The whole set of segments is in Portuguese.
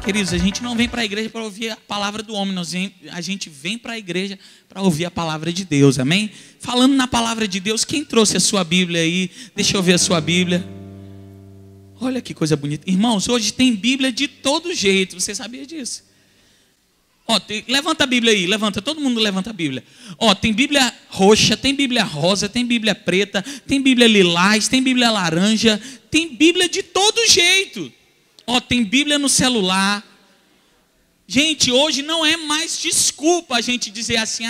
Queridos, a gente não vem para a igreja para ouvir a palavra do homem, a gente vem para a igreja para ouvir a palavra de Deus, amém? Falando na palavra de Deus, quem trouxe a sua Bíblia aí? Deixa eu ver a sua Bíblia. Olha que coisa bonita. Irmãos, hoje tem Bíblia de todo jeito, você sabia disso? Ó, levanta a Bíblia aí, levanta, todo mundo levanta a Bíblia. Ó, tem Bíblia roxa, tem Bíblia rosa, tem Bíblia preta, tem Bíblia lilás, tem Bíblia laranja, tem Bíblia de todo jeito. Ó, tem Bíblia no celular. Gente, hoje não é mais desculpa a gente dizer assim,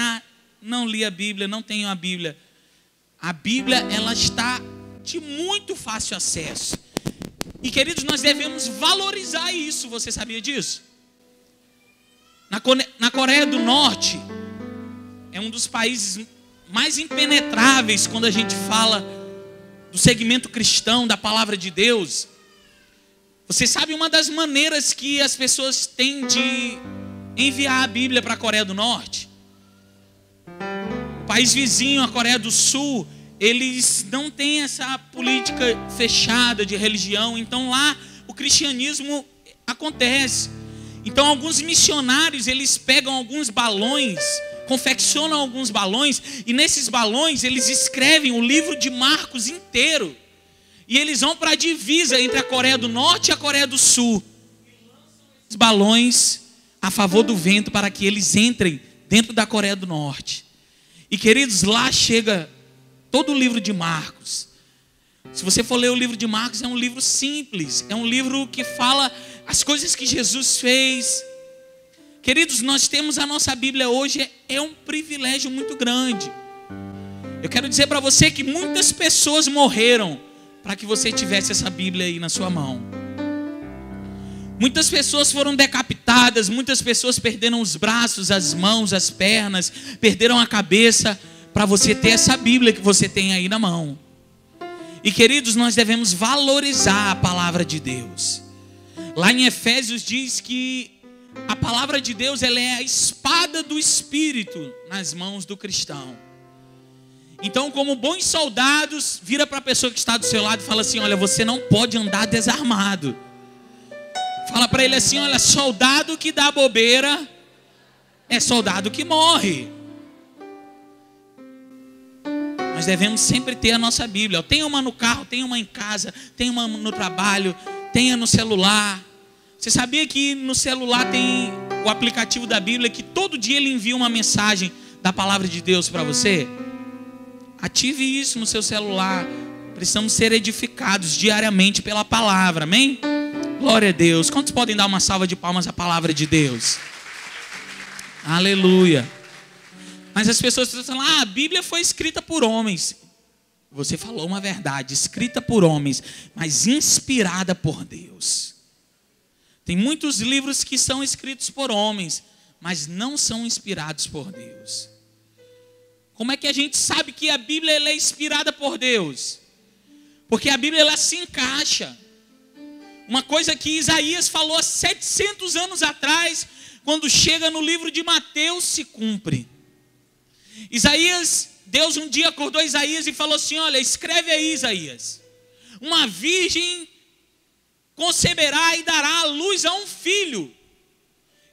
não li a Bíblia, não tenho a Bíblia. A Bíblia, ela está de muito fácil acesso. E queridos, nós devemos valorizar isso, você sabia disso? Na Coreia do Norte, é um dos países mais impenetráveis quando a gente fala do segmento cristão, da palavra de Deus. Você sabe uma das maneiras que as pessoas têm de enviar a Bíblia para a Coreia do Norte? O país vizinho, a Coreia do Sul, eles não têm essa política fechada de religião. Então lá o cristianismo acontece. Então alguns missionários, eles pegam alguns balões, confeccionam alguns balões, e nesses balões eles escrevem o livro de Marcos inteiro. E eles vão para a divisa entre a Coreia do Norte e a Coreia do Sul. Os balões a favor do vento para que eles entrem dentro da Coreia do Norte. E queridos, lá chega todo o livro de Marcos. Se você for ler o livro de Marcos, é um livro simples. É um livro que fala as coisas que Jesus fez. Queridos, nós temos a nossa Bíblia hoje, é um privilégio muito grande. Eu quero dizer para você que muitas pessoas morreram para que você tivesse essa Bíblia aí na sua mão. Muitas pessoas foram decapitadas, muitas pessoas perderam os braços, as mãos, as pernas, perderam a cabeça, para você ter essa Bíblia que você tem aí na mão. E queridos, nós devemos valorizar a palavra de Deus. Lá em Efésios diz que a palavra de Deus, ela é a espada do Espírito nas mãos do cristão. Então, como bons soldados, vira para a pessoa que está do seu lado e fala assim: olha, você não pode andar desarmado. Fala para ele assim: olha, soldado que dá bobeira é soldado que morre. Nós devemos sempre ter a nossa Bíblia. Tenha uma no carro, tenha uma em casa, tenha uma no trabalho, tenha no celular. Você sabia que no celular tem o aplicativo da Bíblia, que todo dia ele envia uma mensagem da palavra de Deus para você? Ative isso no seu celular. Precisamos ser edificados diariamente pela palavra, amém? Glória a Deus. Quantos podem dar uma salva de palmas à palavra de Deus? Aleluia. Mas as pessoas falam: a Bíblia foi escrita por homens. Você falou uma verdade, escrita por homens, mas inspirada por Deus. Tem muitos livros que são escritos por homens, mas não são inspirados por Deus. Como é que a gente sabe que a Bíblia ela é inspirada por Deus? Porque a Bíblia ela se encaixa. Uma coisa que Isaías falou há 700 anos atrás, quando chega no livro de Mateus, se cumpre. Deus um dia acordou Isaías e falou assim: olha, escreve aí, Isaías. Uma virgem conceberá e dará à luz a um filho.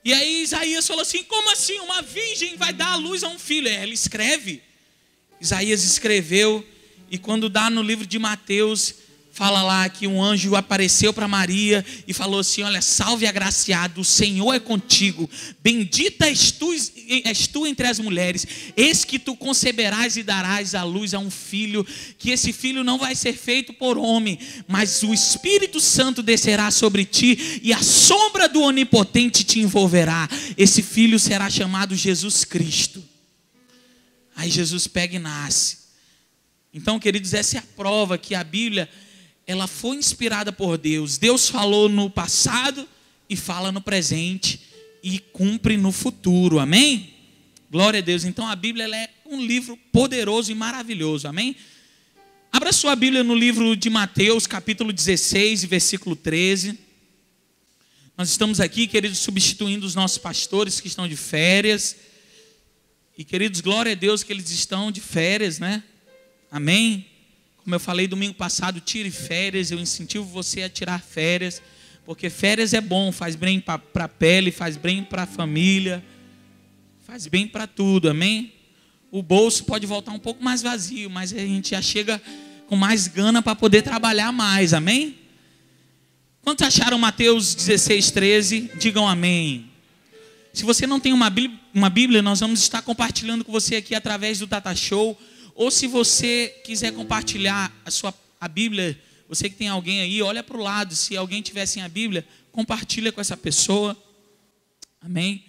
E aí Isaías falou assim: como assim? Uma virgem vai dar à luz a um filho? Ela escreve. Isaías escreveu, e quando dá no livro de Mateus, fala lá que um anjo apareceu para Maria e falou assim: olha, salve agraciado, o Senhor é contigo, bendita és tu entre as mulheres, eis que tu conceberás e darás à luz a um filho, que esse filho não vai ser feito por homem, mas o Espírito Santo descerá sobre ti, e a sombra do Onipotente te envolverá. Esse filho será chamado Jesus Cristo. Aí Jesus pega e nasce. Então, queridos, essa é a prova que a Bíblia ela foi inspirada por Deus. Deus falou no passado e fala no presente e cumpre no futuro, amém? Glória a Deus. Então a Bíblia ela é um livro poderoso e maravilhoso, amém? Abra sua Bíblia no livro de Mateus, capítulo 16, versículo 13. Nós estamos aqui, queridos, substituindo os nossos pastores que estão de férias. E queridos, glória a Deus que eles estão de férias, né? Amém? Como eu falei domingo passado, tire férias, eu incentivo você a tirar férias, Porque férias é bom, faz bem para a pele, faz bem para a família, faz bem para tudo, amém? O bolso pode voltar um pouco mais vazio, mas a gente já chega com mais gana para poder trabalhar mais, amém? Quantos acharam Mateus 16:13? Digam amém. Se você não tem uma Bíblia, nós vamos estar compartilhando com você aqui através do Tata Show. Ou se você quiser compartilhar a Bíblia, você que tem alguém aí, olha para o lado. Se alguém tiver sem a Bíblia, compartilha com essa pessoa. Amém?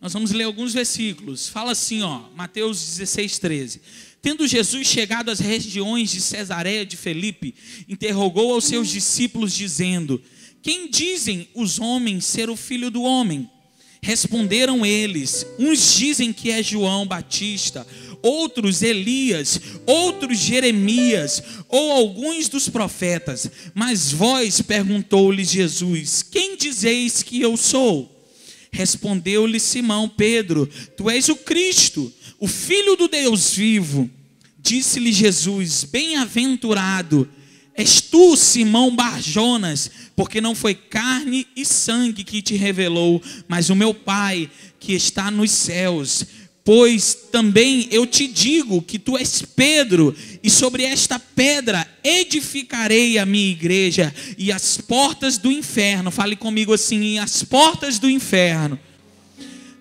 Nós vamos ler alguns versículos. Fala assim, Mateus 16:13. Tendo Jesus chegado às regiões de Cesareia de Filipe, interrogou aos seus discípulos, dizendo: quem dizem os homens ser o Filho do Homem? Responderam eles: uns dizem que é João Batista, outros Elias, outros Jeremias, ou alguns dos profetas. Mas vós, perguntou-lhes Jesus, quem dizeis que eu sou? Respondeu-lhe Simão Pedro: tu és o Cristo, o Filho do Deus vivo. Disse-lhe Jesus: bem-aventurado és tu, Simão Barjonas, porque não foi carne e sangue que te revelou, mas o meu Pai que está nos céus. Pois também eu te digo que tu és Pedro, e sobre esta pedra edificarei a minha igreja, e as portas do inferno, fale comigo assim, e as portas do inferno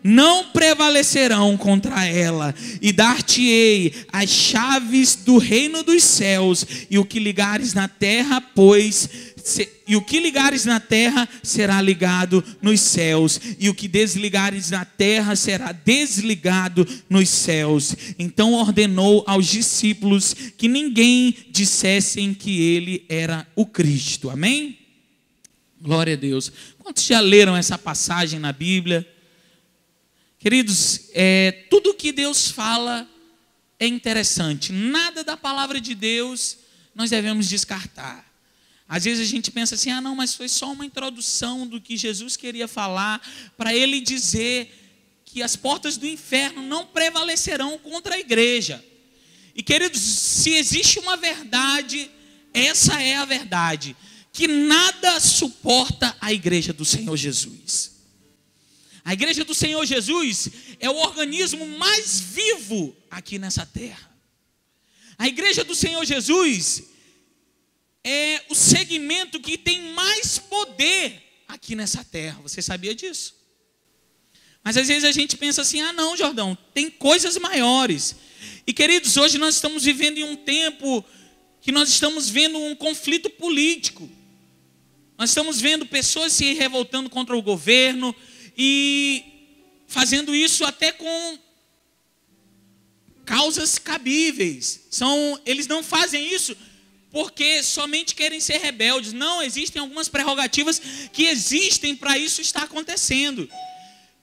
não prevalecerão contra ela, e dar-te-ei as chaves do reino dos céus, e o que ligares na terra, e o que ligares na terra será ligado nos céus, e o que desligares na terra será desligado nos céus. Então ordenou aos discípulos que ninguém dissessem que ele era o Cristo. Amém? Glória a Deus. Quantos já leram essa passagem na Bíblia? Queridos, tudo que Deus fala é interessante. Nada da palavra de Deus nós devemos descartar. Às vezes a gente pensa assim, não, mas foi só uma introdução do que Jesus queria falar, para ele dizer que as portas do inferno não prevalecerão contra a igreja. E queridos, se existe uma verdade, essa é a verdade, que nada suporta a igreja do Senhor Jesus. A igreja do Senhor Jesus é o organismo mais vivo aqui nessa terra. A igreja do Senhor Jesus é o segmento que tem mais poder aqui nessa terra. Você sabia disso? Mas às vezes a gente pensa assim, não, Jordão, tem coisas maiores. E queridos, hoje nós estamos vivendo em um tempo que nós estamos vendo um conflito político. Nós estamos vendo pessoas se revoltando contra o governo, e fazendo isso até com causas cabíveis. Eles não fazem isso porque somente querem ser rebeldes. Não, existem algumas prerrogativas que existem para isso estar acontecendo.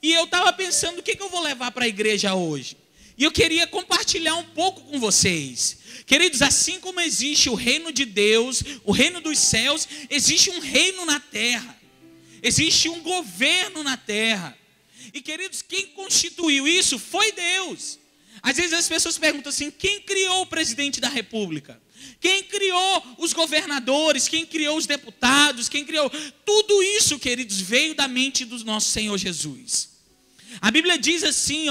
E eu estava pensando, o que eu vou levar para a igreja hoje? E eu queria compartilhar um pouco com vocês. Queridos, assim como existe o reino de Deus, o reino dos céus, existe um reino na terra. Existe um governo na terra. E queridos, quem constituiu isso foi Deus. Às vezes as pessoas perguntam assim, quem criou o presidente da república? Quem criou os governadores? Quem criou os deputados? Quem criou? Tudo isso, queridos, veio da mente do nosso Senhor Jesus. A Bíblia diz assim,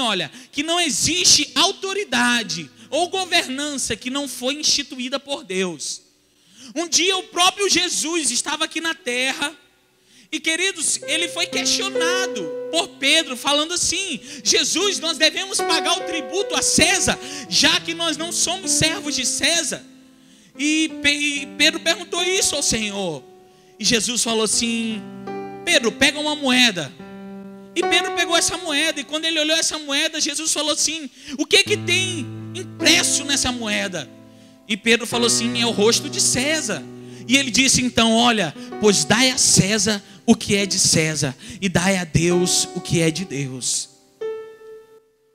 que não existe autoridade ou governança que não foi instituída por Deus. Um dia o próprio Jesus estava aqui na terra, e queridos, ele foi questionado por Pedro, falando assim, Jesus, nós devemos pagar o tributo a César, já que nós não somos servos de César. E Pedro perguntou isso ao Senhor. E Jesus falou assim, Pedro, pega uma moeda. E Pedro pegou essa moeda, e quando ele olhou essa moeda, Jesus falou assim, o que tem impresso nessa moeda? E Pedro falou assim, é o rosto de César. E ele disse então, pois dai a César o que é de César, e dai a Deus o que é de Deus.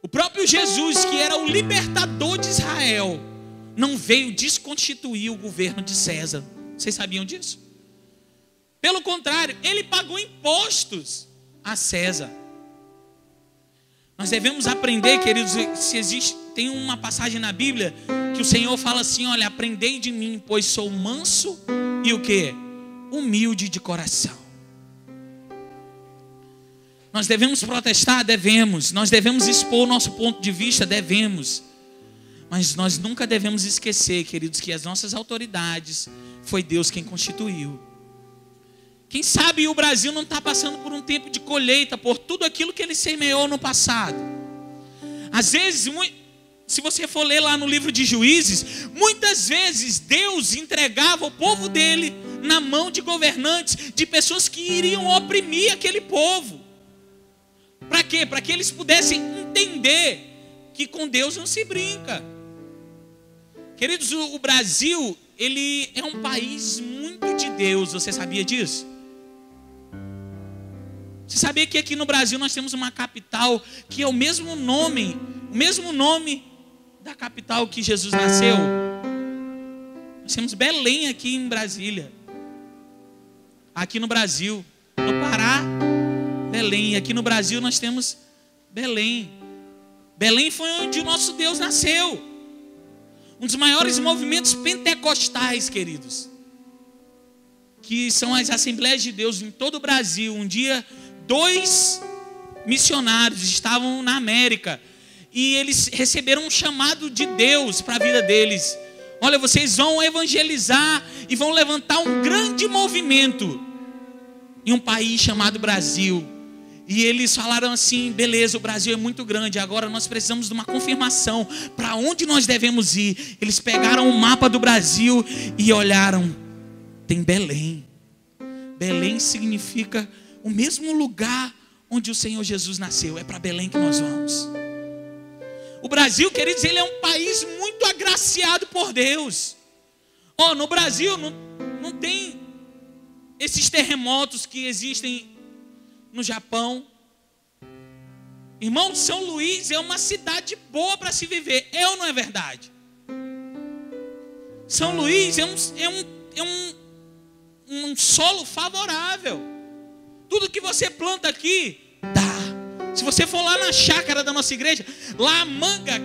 O próprio Jesus, que era o libertador de Israel, não veio desconstituir o governo de César. Vocês sabiam disso? Pelo contrário, ele pagou impostos a César. Nós devemos aprender, queridos, tem uma passagem na Bíblia que o Senhor fala assim, aprendei de mim, pois sou manso e o quê? Humilde de coração. Nós devemos protestar? Devemos. Nós devemos expor o nosso ponto de vista? Devemos. Mas nós nunca devemos esquecer, queridos, que as nossas autoridades foi Deus quem constituiu. Quem sabe o Brasil não está passando por um tempo de colheita por tudo aquilo que ele semeou no passado. Às vezes, se você for ler lá no livro de Juízes, muitas vezes Deus entregava o povo dele na mão de governantes, de pessoas que iriam oprimir aquele povo. Para quê? Para que eles pudessem entender que com Deus não se brinca. Queridos, o Brasil, ele é um país muito de Deus. Você sabia disso? Você sabia que aqui no Brasil nós temos uma capital que é o mesmo nome da capital que Jesus nasceu? Nós temos Belém aqui em Brasília. Aqui no Brasil, no Pará, Belém. Aqui no Brasil nós temos Belém. Belém foi onde o nosso Deus nasceu. Um dos maiores movimentos pentecostais, queridos, que são as Assembleias de Deus em todo o Brasil. Um dia, 2 missionários estavam na América e eles receberam um chamado de Deus para a vida deles. Olha, vocês vão evangelizar e vão levantar um grande movimento em um país chamado Brasil. E eles falaram assim: beleza, o Brasil é muito grande, agora nós precisamos de uma confirmação para onde nós devemos ir. Eles pegaram o mapa do Brasil e olharam: tem Belém. Belém significa o mesmo lugar onde o Senhor Jesus nasceu. É para Belém que nós vamos. O Brasil, queridos, ele é um país muito agraciado por Deus. No Brasil não tem esses terremotos que existem no Japão. Irmão, São Luís é uma cidade boa para se viver. É ou não é verdade? São Luís é um solo favorável. Tudo que você planta aqui, dá. Se você for lá na chácara da nossa igreja, lá a manga,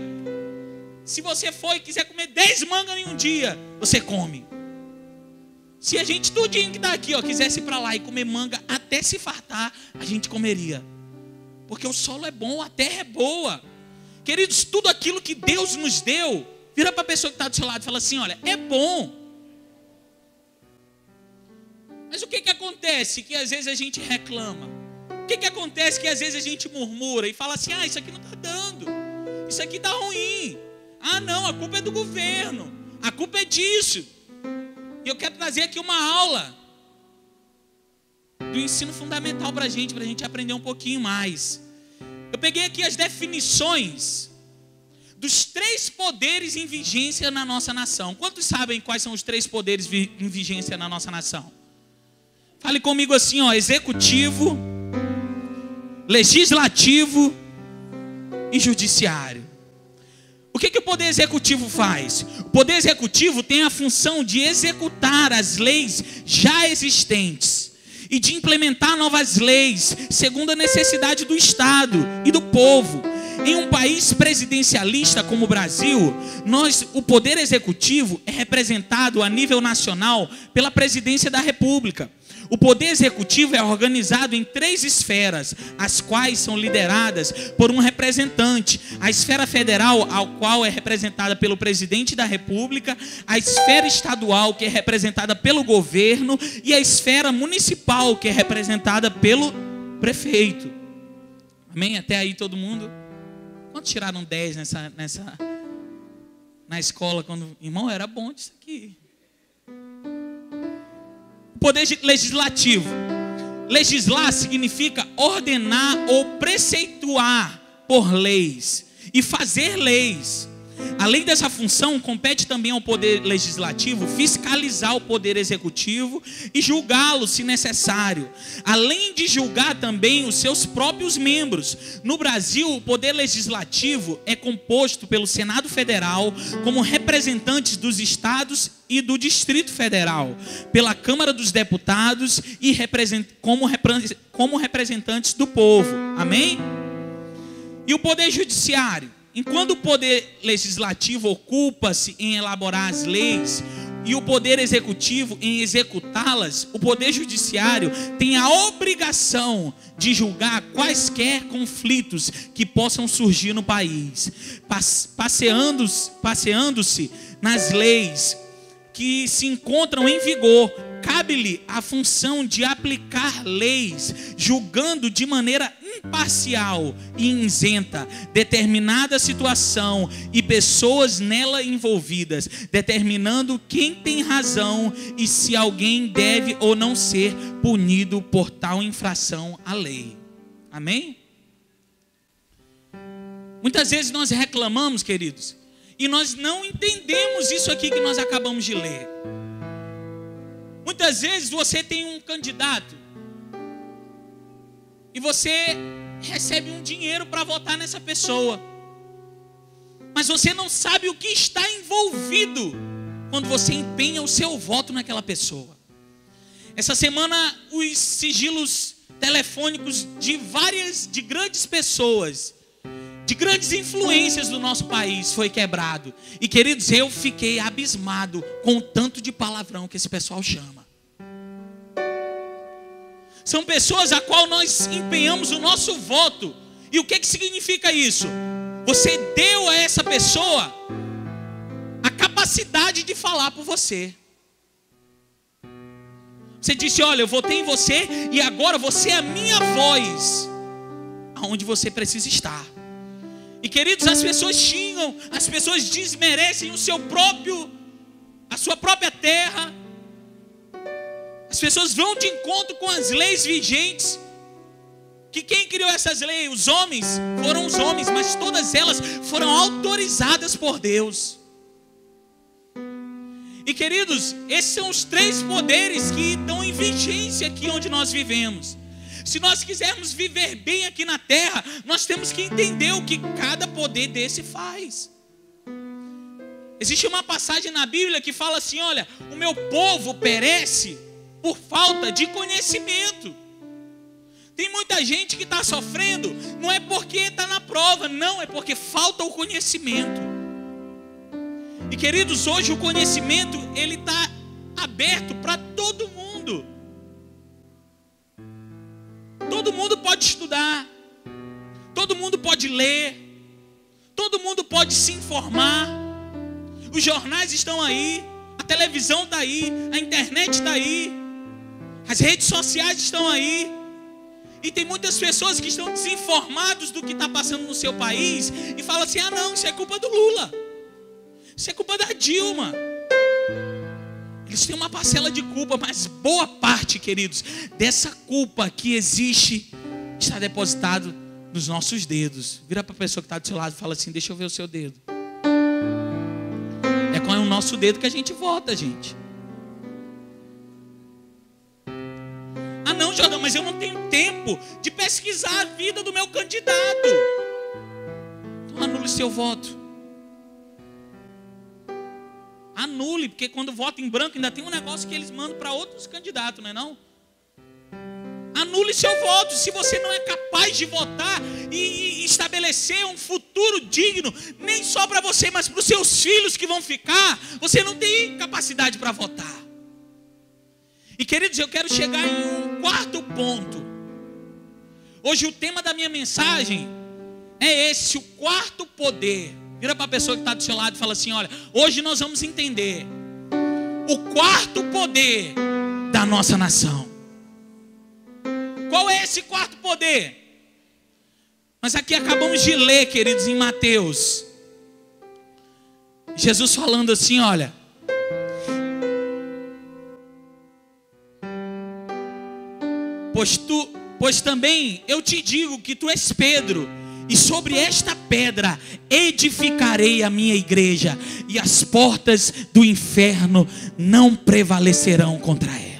se você for e quiser comer 10 mangas em um dia, você come. Se a gente tudinho que está aqui, quisesse ir para lá e comer manga até se fartar, a gente comeria. Porque o solo é bom, a terra é boa. Queridos, tudo aquilo que Deus nos deu, vira para a pessoa que está do seu lado e fala assim: olha, é bom. Mas o que acontece? Que às vezes a gente reclama. O que acontece? Que às vezes a gente murmura e fala assim: isso aqui não está dando. Isso aqui está ruim. Não, a culpa é do governo. A culpa é disso. E eu quero trazer aqui uma aula do ensino fundamental para a gente aprender um pouquinho mais. Eu peguei aqui as definições dos 3 poderes em vigência na nossa nação. Quantos sabem quais são os 3 poderes em vigência na nossa nação? Fale comigo assim, executivo, legislativo e judiciário. O que o poder executivo faz? O poder executivo tem a função de executar as leis já existentes e de implementar novas leis segundo a necessidade do Estado e do povo. Em um país presidencialista como o Brasil, o poder executivo é representado a nível nacional pela Presidência da República. O poder executivo é organizado em 3 esferas, as quais são lideradas por um representante. A esfera federal, a qual é representada pelo presidente da República, a esfera estadual, que é representada pelo governo, e a esfera municipal, que é representada pelo prefeito. Amém? Até aí todo mundo? Quantos tiraram 10 na escola? Irmão, era bom disso aqui. Poder legislativo. Legislar significa ordenar ou preceituar por leis e fazer leis. Além dessa função, compete também ao poder legislativo fiscalizar o poder executivo e julgá-lo se necessário. Além de julgar também os seus próprios membros. No Brasil, o poder legislativo é composto pelo Senado Federal como representantes dos estados e do Distrito Federal, pela Câmara dos Deputados e como representantes do povo. Amém? E o poder judiciário? Enquanto o poder legislativo ocupa-se em elaborar as leis, e o poder executivo em executá-las, o poder judiciário tem a obrigação de julgar quaisquer conflitos que possam surgir no país, passeando-se nas leis que se encontram em vigor. Cabe-lhe a função de aplicar leis, julgando de maneira imparcial e isenta determinada situação e pessoas nela envolvidas, determinando quem tem razão e se alguém deve ou não ser punido por tal infração à lei. Amém? Muitas vezes nós reclamamos, queridos, e nós não entendemos isso aqui que nós acabamos de ler. Muitas vezes você tem um candidato e você recebe um dinheiro para votar nessa pessoa, mas você não sabe o que está envolvido quando você empenha o seu voto naquela pessoa. Essa semana os sigilos telefônicos de grandes pessoas, de grandes influências do nosso país foi quebrado. E queridos, eu fiquei abismado com o tanto de palavrão que esse pessoal chama. São pessoas a qual nós empenhamos o nosso voto. E o que significa isso? Você deu a essa pessoa a capacidade de falar por você. Você disse: olha, eu votei em você e agora você é a minha voz aonde você precisa estar. E queridos, as pessoas xingam, as pessoas desmerecem a sua própria terra. As pessoas vão de encontro com as leis vigentes. Que quem criou essas leis? Os homens, foram os homens, mas todas elas foram autorizadas por Deus. E queridos, esses são os 3 poderes que estão em vigência aqui onde nós vivemos. Se nós quisermos viver bem aqui na terra, nós temos que entender o que cada poder desse faz. Existe uma passagem na Bíblia que fala assim: olha, o meu povo perece por falta de conhecimento. Tem muita gente que está sofrendo, não é porque está na prova, não, é porque falta o conhecimento. E queridos, hoje o conhecimento, ele está aberto para todo mundo. Todo mundo pode estudar, todo mundo pode ler, todo mundo pode se informar. Os jornais estão aí, a televisão está aí, a internet está aí, as redes sociais estão aí. E tem muitas pessoas que estão desinformadas do que está passando no seu país e falam assim: ah não, isso é culpa do Lula, isso é culpa da Dilma. Eles têm uma parcela de culpa, mas boa parte, queridos, dessa culpa que existe está depositado nos nossos dedos. Vira para a pessoa que está do seu lado e fala assim: deixa eu ver o seu dedo. É com o nosso dedo que a gente vota, gente. Ah não, Jordão, mas eu não tenho tempo de pesquisar a vida do meu candidato. Então anule seu voto. Anule, porque quando vota em branco ainda tem um negócio que eles mandam para outros candidatos, não é não? Anule seu voto. Se você não é capaz de votar e estabelecer um futuro digno, nem só para você, mas para os seus filhos que vão ficar, você não tem capacidade para votar. E queridos, eu quero chegar em um 4º ponto. Hoje o tema da minha mensagem é esse, o 4º poder. Vira para a pessoa que está do seu lado e fala assim: olha, hoje nós vamos entender o 4º poder da nossa nação. Qual é esse 4º poder? Nós aqui acabamos de ler, queridos, em Mateus, Jesus falando assim: olha, pois também eu te digo que tu és Pedro, e sobre esta pedra edificarei a minha igreja, e as portas do inferno não prevalecerão contra ela.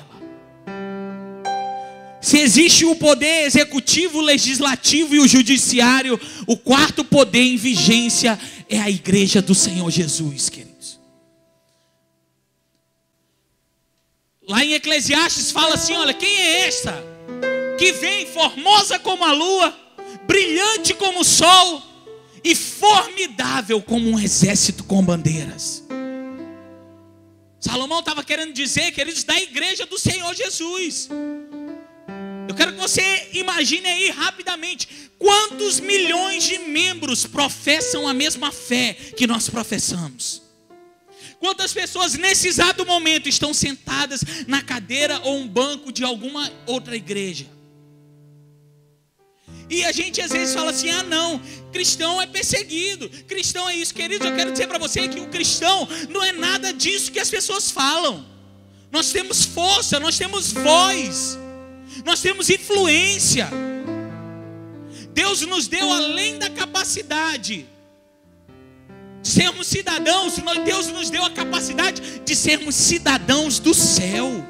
Se existe o poder executivo, legislativo e o judiciário, o 4º poder em vigência é a igreja do Senhor Jesus, queridos. Lá em Eclesiastes fala assim: olha, quem é esta que vem formosa como a lua, brilhante como o sol e formidável como um exército com bandeiras? Salomão estava querendo dizer, queridos, da igreja do Senhor Jesus. Eu quero que você imagine aí rapidamente, quantos milhões de membros professam a mesma fé que nós professamos? Quantas pessoas nesse exato momento estão sentadas na cadeira ou um banco de alguma outra igreja? E a gente às vezes fala assim, ah não, cristão é perseguido, cristão é isso. Queridos, eu quero dizer para você que o cristão não é nada disso que as pessoas falam. Nós temos força, nós temos voz, nós temos influência. Deus nos deu além da capacidade de sermos cidadãos, Deus nos deu a capacidade de sermos cidadãos do céu.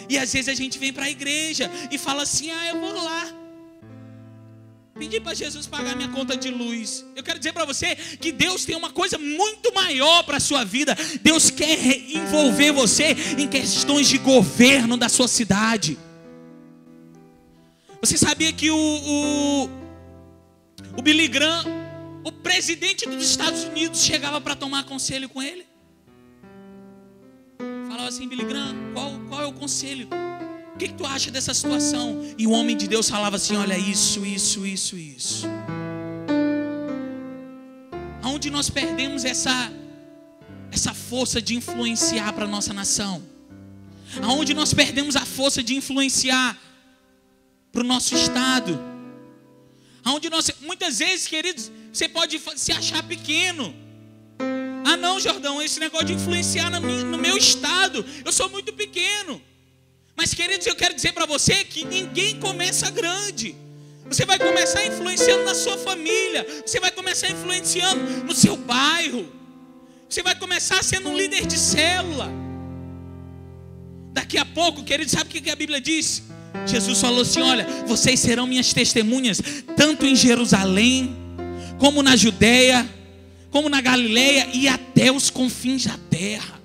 E às vezes a gente vem para a igreja e fala assim, ah, eu vou lá pedir para Jesus pagar minha conta de luz. Eu quero dizer para você que Deus tem uma coisa muito maior para a sua vida. Deus quer envolver você em questões de governo da sua cidade. Você sabia que o Billy Graham, o presidente dos Estados Unidos, chegava para tomar conselho com ele? Falava assim, Billy Graham, qual é o conselho? O que tu acha dessa situação? E o homem de Deus falava assim, olha, isso. Aonde nós perdemos essa força de influenciar para a nossa nação? Aonde nós perdemos a força de influenciar para o nosso estado? Aonde nós, muitas vezes, queridos, você pode se achar pequeno. Ah não, Jordão, esse negócio de influenciar no meu estado, eu sou muito pequeno. Mas queridos, eu quero dizer para você que ninguém começa grande. Você vai começar influenciando na sua família, você vai começar influenciando no seu bairro, você vai começar sendo um líder de célula. Daqui a pouco, queridos, sabe o que a Bíblia diz? Jesus falou assim, olha, vocês serão minhas testemunhas, tanto em Jerusalém, como na Judeia, como na Galileia e até os confins da terra.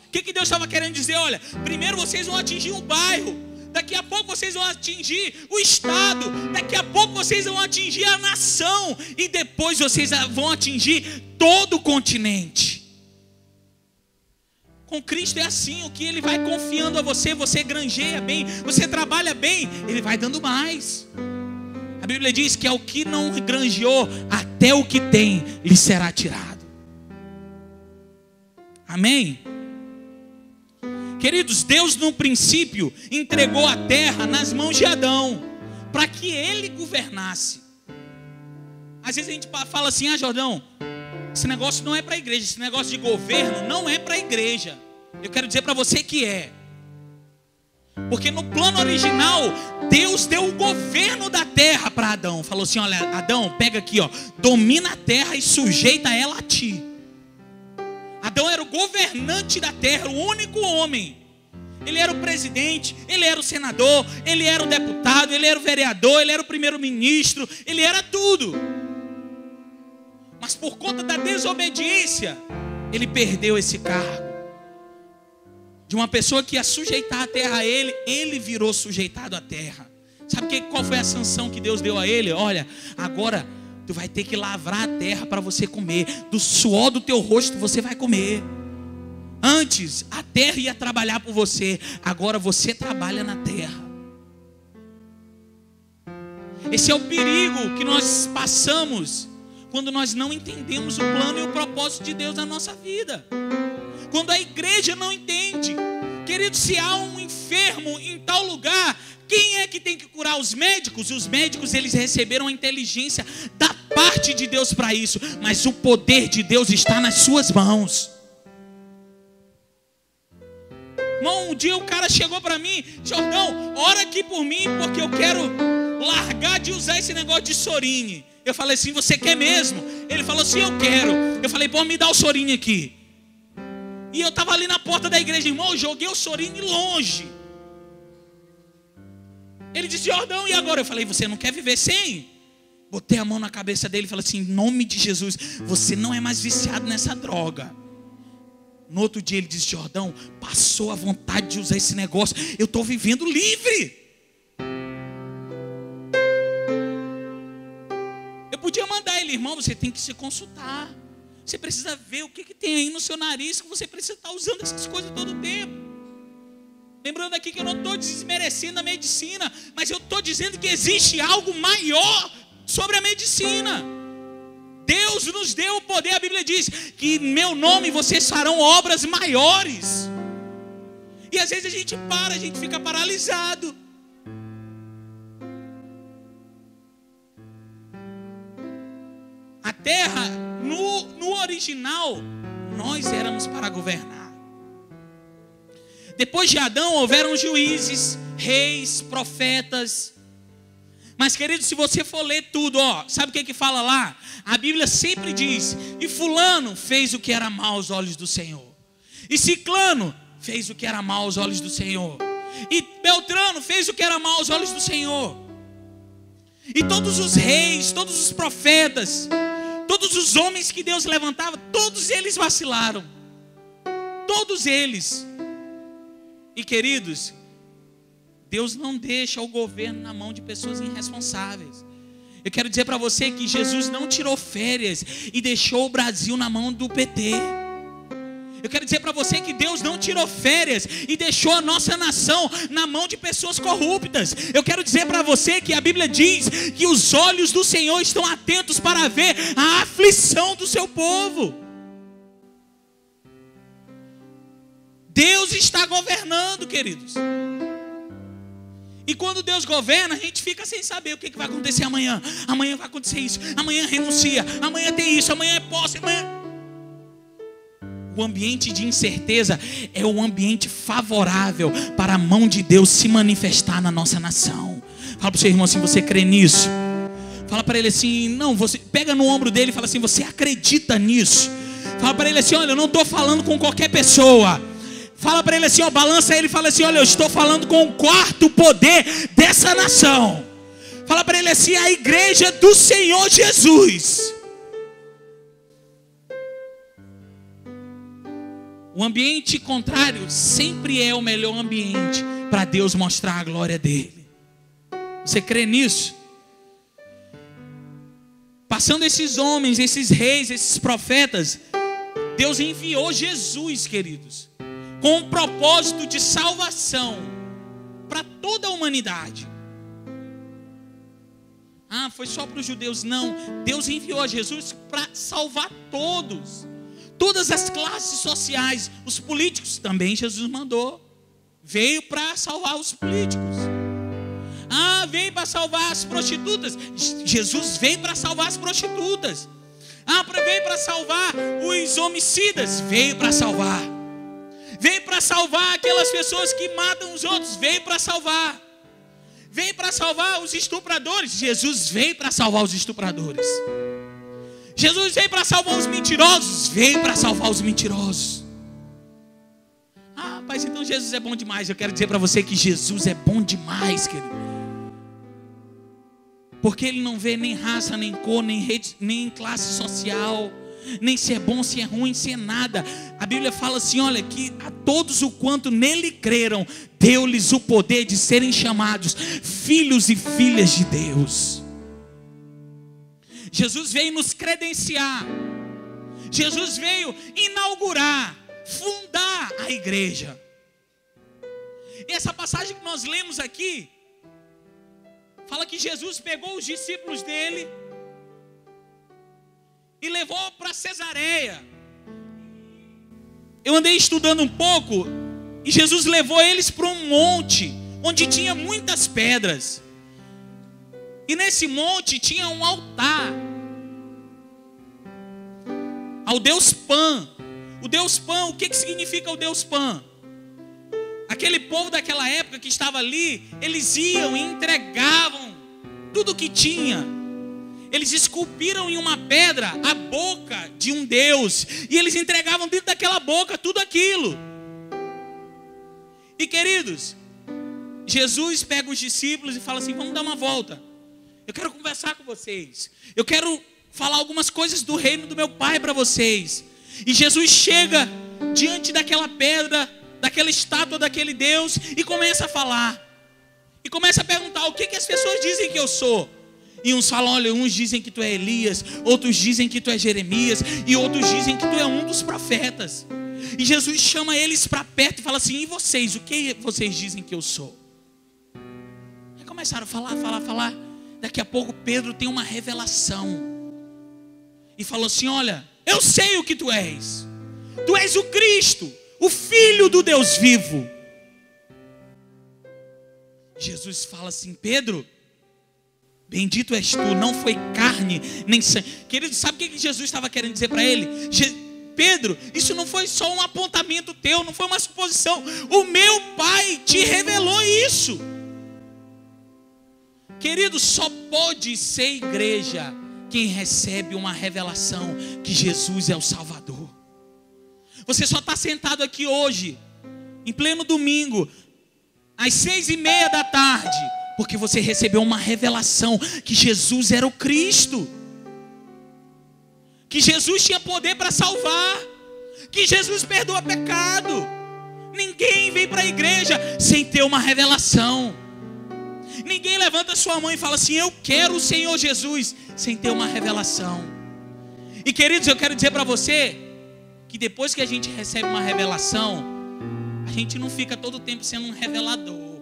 O que Deus estava querendo dizer? Olha, primeiro vocês vão atingir o bairro, daqui a pouco vocês vão atingir o estado, daqui a pouco vocês vão atingir a nação, e depois vocês vão atingir todo o continente. Com Cristo é assim, o que Ele vai confiando a você, você granjeia bem, você trabalha bem, Ele vai dando mais. A Bíblia diz que ao que não granjeou, até o que tem lhe será tirado. Amém? Queridos, Deus no princípio entregou a terra nas mãos de Adão, para que ele governasse. Às vezes a gente fala assim, ah Jordão, esse negócio não é para a igreja, esse negócio de governo não é para a igreja. Eu quero dizer para você que é. Porque no plano original, Deus deu o governo da terra para Adão. Falou assim, olha Adão, pega aqui, ó, domina a terra e sujeita ela a ti. Adão era o governante da terra, o único homem. Ele era o presidente, ele era o senador, ele era o deputado, ele era o vereador, ele era o primeiro-ministro, ele era tudo. Mas por conta da desobediência, ele perdeu esse cargo. De uma pessoa que ia sujeitar a terra a ele, ele virou sujeitado à terra. Sabe qual foi a sanção que Deus deu a ele? Olha, agora tu vai ter que lavrar a terra para você comer. Do suor do teu rosto você vai comer. Antes, a terra ia trabalhar por você. Agora você trabalha na terra. Esse é o perigo que nós passamos quando nós não entendemos o plano e o propósito de Deus na nossa vida. Quando a igreja não entende. Querido, se há um enfermo em tal lugar, quem é que tem que curar? Os médicos? Os médicos, eles receberam a inteligência da parte de Deus para isso. Mas o poder de Deus está nas suas mãos. Irmão, um dia o cara chegou para mim, Jordão, ora aqui por mim, porque eu quero largar de usar esse negócio de Sorine. Eu falei assim, você quer mesmo? Ele falou assim, eu quero. Eu falei, pô, me dá o Sorine aqui. E eu estava ali na porta da igreja, irmão, eu joguei o Sorine longe. Ele disse, Jordão, e agora? Eu falei, você não quer viver sem? Botei a mão na cabeça dele e falei assim, em nome de Jesus, você não é mais viciado nessa droga. No outro dia ele disse, Jordão, passou a vontade de usar esse negócio, eu estou vivendo livre. Eu podia mandar ele, irmão, você tem que se consultar. Você precisa ver o que tem aí no seu nariz, que você precisa estar usando essas coisas todo o tempo. Lembrando aqui que eu não estou desmerecendo a medicina, mas eu estou dizendo que existe algo maior sobre a medicina. Deus nos deu o poder, a Bíblia diz que em meu nome vocês farão obras maiores. E às vezes a gente fica paralisado. A terra, no original, nós éramos para governar. Depois de Adão houveram juízes, reis, profetas. Mas querido, se você for ler tudo, sabe o que fala lá? A Bíblia sempre diz: e fulano fez o que era mal aos olhos do Senhor, e ciclano fez o que era mal aos olhos do Senhor, e Beltrano fez o que era mal aos olhos do Senhor. E todos os reis, todos os profetas, todos os homens que Deus levantava, todos eles vacilaram. Todos eles. E queridos, Deus não deixa o governo na mão de pessoas irresponsáveis. Eu quero dizer para você que Jesus não tirou férias e deixou o Brasil na mão do PT. Eu quero dizer para você que Deus não tirou férias e deixou a nossa nação na mão de pessoas corruptas. Eu quero dizer para você que a Bíblia diz que os olhos do Senhor estão atentos para ver a aflição do seu povo. Deus está governando, queridos. E quando Deus governa, a gente fica sem saber o que vai acontecer amanhã. Amanhã vai acontecer isso, amanhã renuncia, amanhã tem isso, amanhã é posse, amanhã... O ambiente de incerteza é o ambiente favorável para a mão de Deus se manifestar na nossa nação. Fala para o seu irmão assim: você crê nisso? Fala para ele assim, não, você pega no ombro dele e fala assim: você acredita nisso? Fala para ele assim: olha, eu não estou falando com qualquer pessoa. Fala para ele assim, balança ele e fala assim: olha, eu estou falando com o quarto poder dessa nação. Fala para ele assim: a igreja do Senhor Jesus. O ambiente contrário sempre é o melhor ambiente para Deus mostrar a glória dele. Você crê nisso? Passando esses homens, esses reis, esses profetas, Deus enviou Jesus, queridos, com um propósito de salvação para toda a humanidade. Foi só para os judeus? Não, Deus enviou a Jesus para salvar todos. Todas as classes sociais, os políticos também Jesus mandou. Veio para salvar os políticos. Veio para salvar as prostitutas. Jesus veio para salvar as prostitutas. Veio para salvar os homicidas. Veio para salvar. Veio para salvar aquelas pessoas que matam os outros. Veio para salvar. Veio para salvar os estupradores. Jesus veio para salvar os estupradores. Jesus veio para salvar os mentirosos. Veio para salvar os mentirosos. Mas então Jesus é bom demais. Eu quero dizer para você que Jesus é bom demais, querido. Porque Ele não vê nem raça, nem cor, nem classe social, nem se é bom, se é ruim, se é nada. A Bíblia fala assim, olha, que a todos o quanto nele creram, deu-lhes o poder de serem chamados filhos e filhas de Deus. Jesus veio nos credenciar. Jesus veio inaugurar, fundar a igreja. E essa passagem que nós lemos aqui fala que Jesus pegou os discípulos dele e levou para Cesareia. Eu andei estudando um pouco e Jesus levou eles para um monte onde tinha muitas pedras. E nesse monte tinha um altar ao Deus Pan. O Deus Pan, o que significa o Deus Pan? Aquele povo daquela época que estava ali, eles iam e entregavam tudo o que tinha. Eles esculpiram em uma pedra a boca de um Deus, e eles entregavam dentro daquela boca tudo aquilo. E queridos, Jesus pega os discípulos e fala assim: vamos dar uma volta. Eu quero conversar com vocês. Eu quero falar algumas coisas do reino do meu Pai para vocês. E Jesus chega diante daquela pedra, daquela estátua daquele Deus, e começa a falar. E começa a perguntar: o que as pessoas dizem que eu sou? E uns falam, olha, uns dizem que tu é Elias, outros dizem que tu é Jeremias, e outros dizem que tu é um dos profetas. E Jesus chama eles para perto e fala assim, e vocês, o que vocês dizem que eu sou? E começaram a falar. Daqui a pouco Pedro tem uma revelação. E falou assim, olha, eu sei o que tu és. Tu és o Cristo, o Filho do Deus vivo. Jesus fala assim, Pedro, bendito és tu, não foi carne nem sangue. Querido, sabe o que Jesus estava querendo dizer para ele? Pedro, isso não foi só um apontamento teu, não foi uma suposição. O meu Pai te revelou isso. Querido, só pode ser igreja quem recebe uma revelação que Jesus é o Salvador. Você só está sentado aqui hoje, em pleno domingo, às 6:30 da tarde, porque você recebeu uma revelação que Jesus era o Cristo, que Jesus tinha poder para salvar, que Jesus perdoa pecado. Ninguém vem para a igreja sem ter uma revelação. Ninguém levanta sua mão e fala assim, eu quero o Senhor Jesus, sem ter uma revelação. E queridos, eu quero dizer para você que depois que a gente recebe uma revelação, a gente não fica todo o tempo sendo um revelador.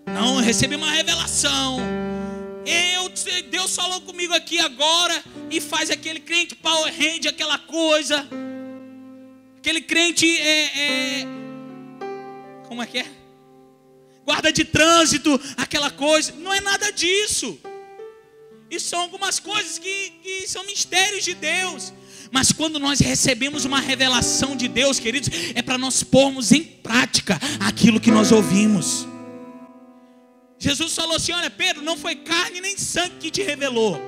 Não, eu recebi uma revelação, Deus falou comigo aqui agora, e faz aquele crente power hand, aquela coisa, aquele crente como é que é? Guarda de trânsito, aquela coisa. Não é nada disso. Isso são algumas coisas que são mistérios de Deus. Mas quando nós recebemos uma revelação de Deus, queridos, é para nós pormos em prática aquilo que nós ouvimos. Jesus falou assim, olha Pedro, não foi carne nem sangue que te revelou,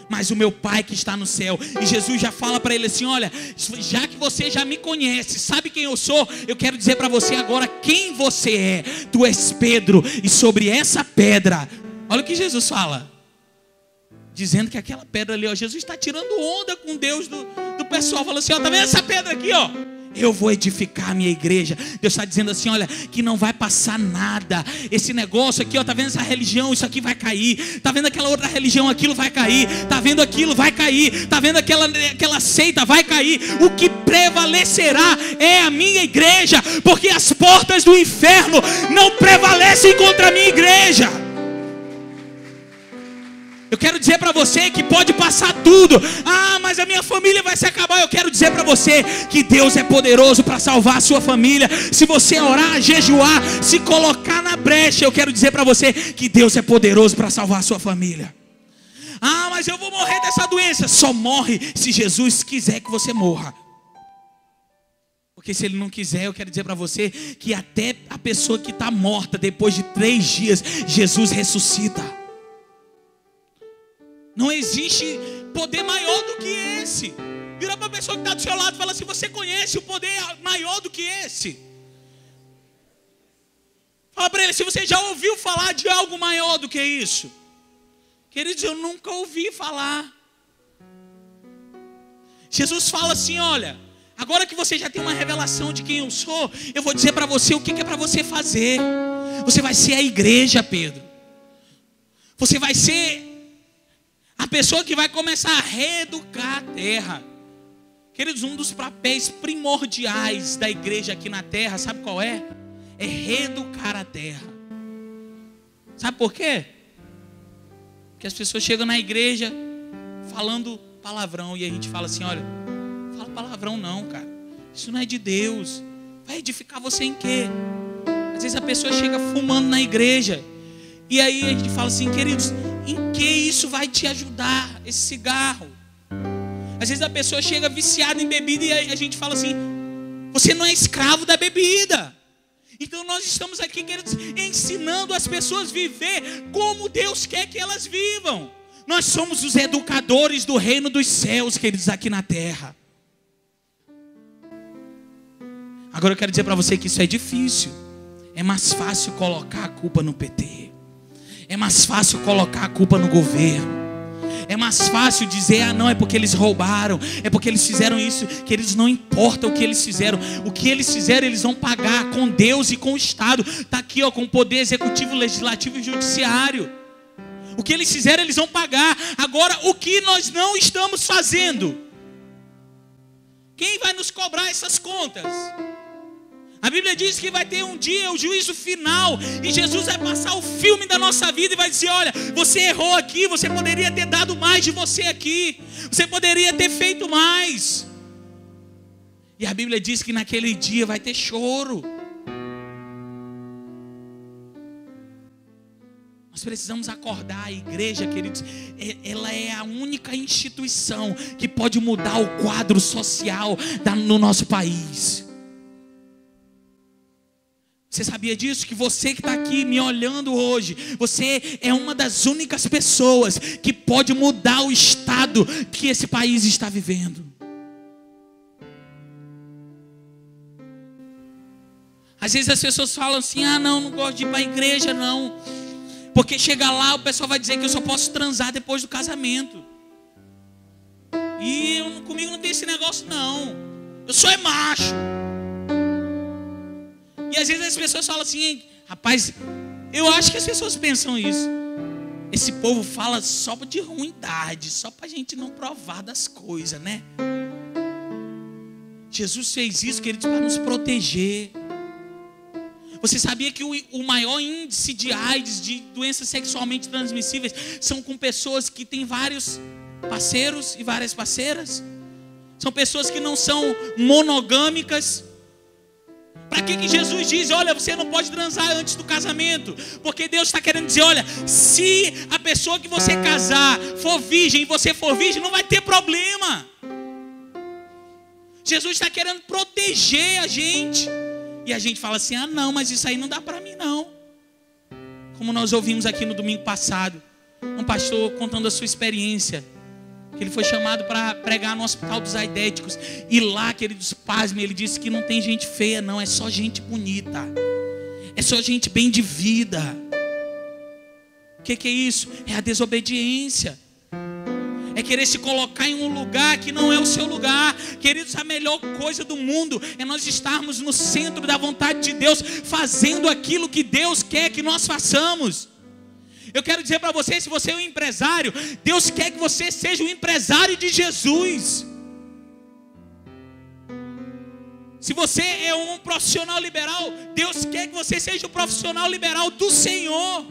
mas o meu Pai que está no céu. E Jesus já fala para ele assim, olha, já que você já me conhece, sabe quem eu sou, eu quero dizer para você agora quem você é. Tu és Pedro, e sobre essa pedra, olha o que Jesus fala, dizendo que aquela pedra ali, ó, Jesus está tirando onda com Deus do pessoal, falou assim, ó, tá vendo essa pedra aqui, ó? Eu vou edificar a minha igreja. Deus está dizendo assim, olha, que não vai passar nada. Esse negócio aqui, ó, tá vendo essa religião, isso aqui vai cair. Tá vendo aquela outra religião, aquilo vai cair. Tá vendo aquilo, vai cair. Tá vendo aquela seita, vai cair. O que prevalecerá é a minha igreja, porque as portas do inferno não prevalecem contra a minha igreja. Eu quero dizer para você que pode passar tudo. Ah, mas a minha família vai se acabar. Eu quero dizer para você que Deus é poderoso para salvar a sua família. Se você orar, jejuar, se colocar na brecha, eu quero dizer para você que Deus é poderoso para salvar a sua família. Ah, mas eu vou morrer dessa doença. Só morre se Jesus quiser que você morra. Porque se Ele não quiser, eu quero dizer para você que até a pessoa que está morta, depois de 3 dias, Jesus ressuscita. Não existe poder maior do que esse. Vira para a pessoa que está do seu lado e fala assim, você conhece o poder maior do que esse? Fala para ele, se você já ouviu falar de algo maior do que isso. Queridos, eu nunca ouvi falar. Jesus fala assim, olha, agora que você já tem uma revelação de quem eu sou, eu vou dizer para você o que é para você fazer. Você vai ser a igreja, Pedro. Você vai ser a pessoa que vai começar a reeducar a terra. Queridos, um dos papéis primordiais da igreja aqui na terra, sabe qual é? É reeducar a terra. Sabe por quê? Porque as pessoas chegam na igreja falando palavrão, e a gente fala assim, olha, não fala palavrão não, cara. Isso não é de Deus. Vai edificar você em quê? Às vezes a pessoa chega fumando na igreja, e aí a gente fala assim, queridos, em que isso vai te ajudar, esse cigarro? Às vezes a pessoa chega viciada em bebida, e a gente fala assim, você não é escravo da bebida. Então nós estamos aqui, queridos, ensinando as pessoas a viver como Deus quer que elas vivam. Nós somos os educadores do reino dos céus, queridos, aqui na terra. Agora eu quero dizer para você que isso é difícil. É mais fácil colocar a culpa no PT. É mais fácil colocar a culpa no governo. É mais fácil dizer, ah não, é porque eles roubaram, é porque eles fizeram isso. Que eles não importa o que eles fizeram. O que eles fizeram, eles vão pagar com Deus e com o Estado. Está aqui, ó, com o poder executivo, legislativo e judiciário. O que eles fizeram, eles vão pagar. Agora, o que nós não estamos fazendo? Quem vai nos cobrar essas contas? A Bíblia diz que vai ter um dia o juízo final, e Jesus vai passar o filme da nossa vida e vai dizer: olha, você errou aqui, você poderia ter dado mais de você aqui, você poderia ter feito mais. E a Bíblia diz que naquele dia vai ter choro. Nós precisamos acordar. A igreja, queridos, ela é a única instituição que pode mudar o quadro social no nosso país. Você sabia disso? Que você que está aqui me olhando hoje, você é uma das únicas pessoas que pode mudar o estado que esse país está vivendo. Às vezes as pessoas falam assim: ah, não gosto de ir para a igreja não, porque chega lá o pessoal vai dizer que eu só posso transar depois do casamento. E comigo não tem esse negócio não, eu sou macho. E às vezes as pessoas falam assim: rapaz, eu acho que as pessoas pensam isso. Esse povo fala só de ruindade, só para a gente não provar das coisas, né? Jesus fez isso, queridos, para nos proteger. Você sabia que o maior índice de AIDS, de doenças sexualmente transmissíveis, são com pessoas que têm vários parceiros e várias parceiras? São pessoas que não são monogâmicas. Para que Jesus diz: olha, você não pode transar antes do casamento? Porque Deus está querendo dizer: olha, se a pessoa que você casar for virgem e você for virgem, não vai ter problema. Jesus está querendo proteger a gente. E a gente fala assim: ah não, mas isso aí não dá para mim não. Como nós ouvimos aqui no domingo passado, um pastor contando a sua experiência, que ele foi chamado para pregar no Hospital dos Aidéticos. E lá, queridos, pasmem, ele disse que não tem gente feia não, é só gente bonita, é só gente bem de vida. O que é isso? É a desobediência. É querer se colocar em um lugar que não é o seu lugar. Queridos, a melhor coisa do mundo é nós estarmos no centro da vontade de Deus, fazendo aquilo que Deus quer que nós façamos. Eu quero dizer para você, se você é um empresário, Deus quer que você seja um empresário de Jesus. Se você é um profissional liberal, Deus quer que você seja um profissional liberal do Senhor.